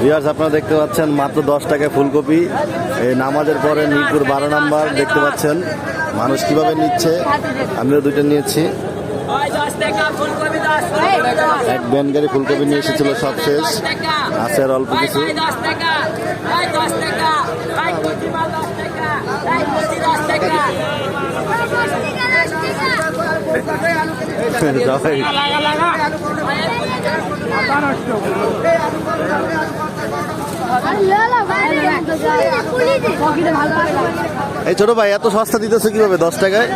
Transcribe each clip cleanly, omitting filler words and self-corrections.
Viewers, আপনারা দেখতে পাচ্ছেন মাত্র 10 টাকায় ফুলকপি। এই নামাজের পরে মিরপুর 12 নম্বর দেখতে পাচ্ছেন মানুষ কিভাবে নিচ্ছে। আমিও দুটো নিয়েছি। এক ব্যান গাড়ি ফুলকপি নিয়ে এসেছিল, সব শেষ আছে আর অল্প কিছু। এই ছোট ভাই, এত সস্তা দিতেছো কিভাবে 10 টাকায়?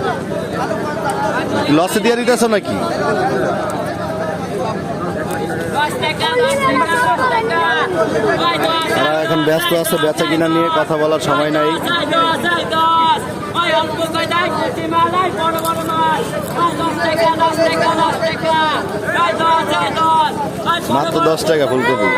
লসে দিয়ে দিতেছো নাকি? তারা এখন ব্যস্ত আছে, বেচা কিনা নিয়ে কথা বলার সময় নাই। মাত্র 10 টাকা ফুলকপি।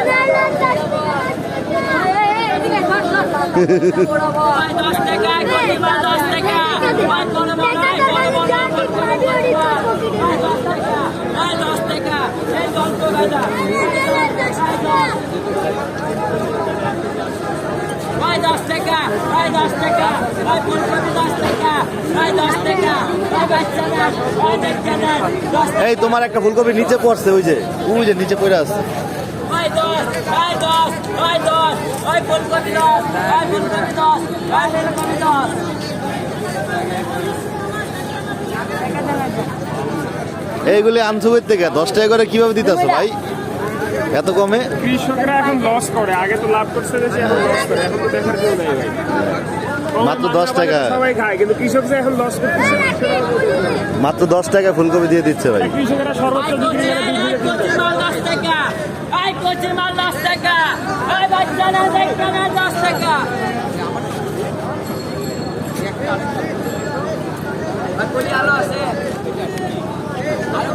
এই তোমার একটা ফুলকপি নিচে পড়ছে, ওই যে নিচে পড়ে আছে। এইগুলি আনছো কই থেকে? 10 টাকা করে কিভাবে দিতেছো ভাই এত কমে? কৃষকরা এখন লস করে, আগে তো লাভ করছে বেশি, এখন লস করে। এখন তো দেখার কেউ নেই ভাই। মাত্র 10 টাকা সবাই খায়, কিন্তু কৃষক যে এখন লস করতেছে। মাত্র 10 টাকা ফুলকপি দিয়ে দিচ্ছে ভাই। কৃষকেরা সর্বোচ্চ বিক্রি করে 10 টাকা। 10 টাকা।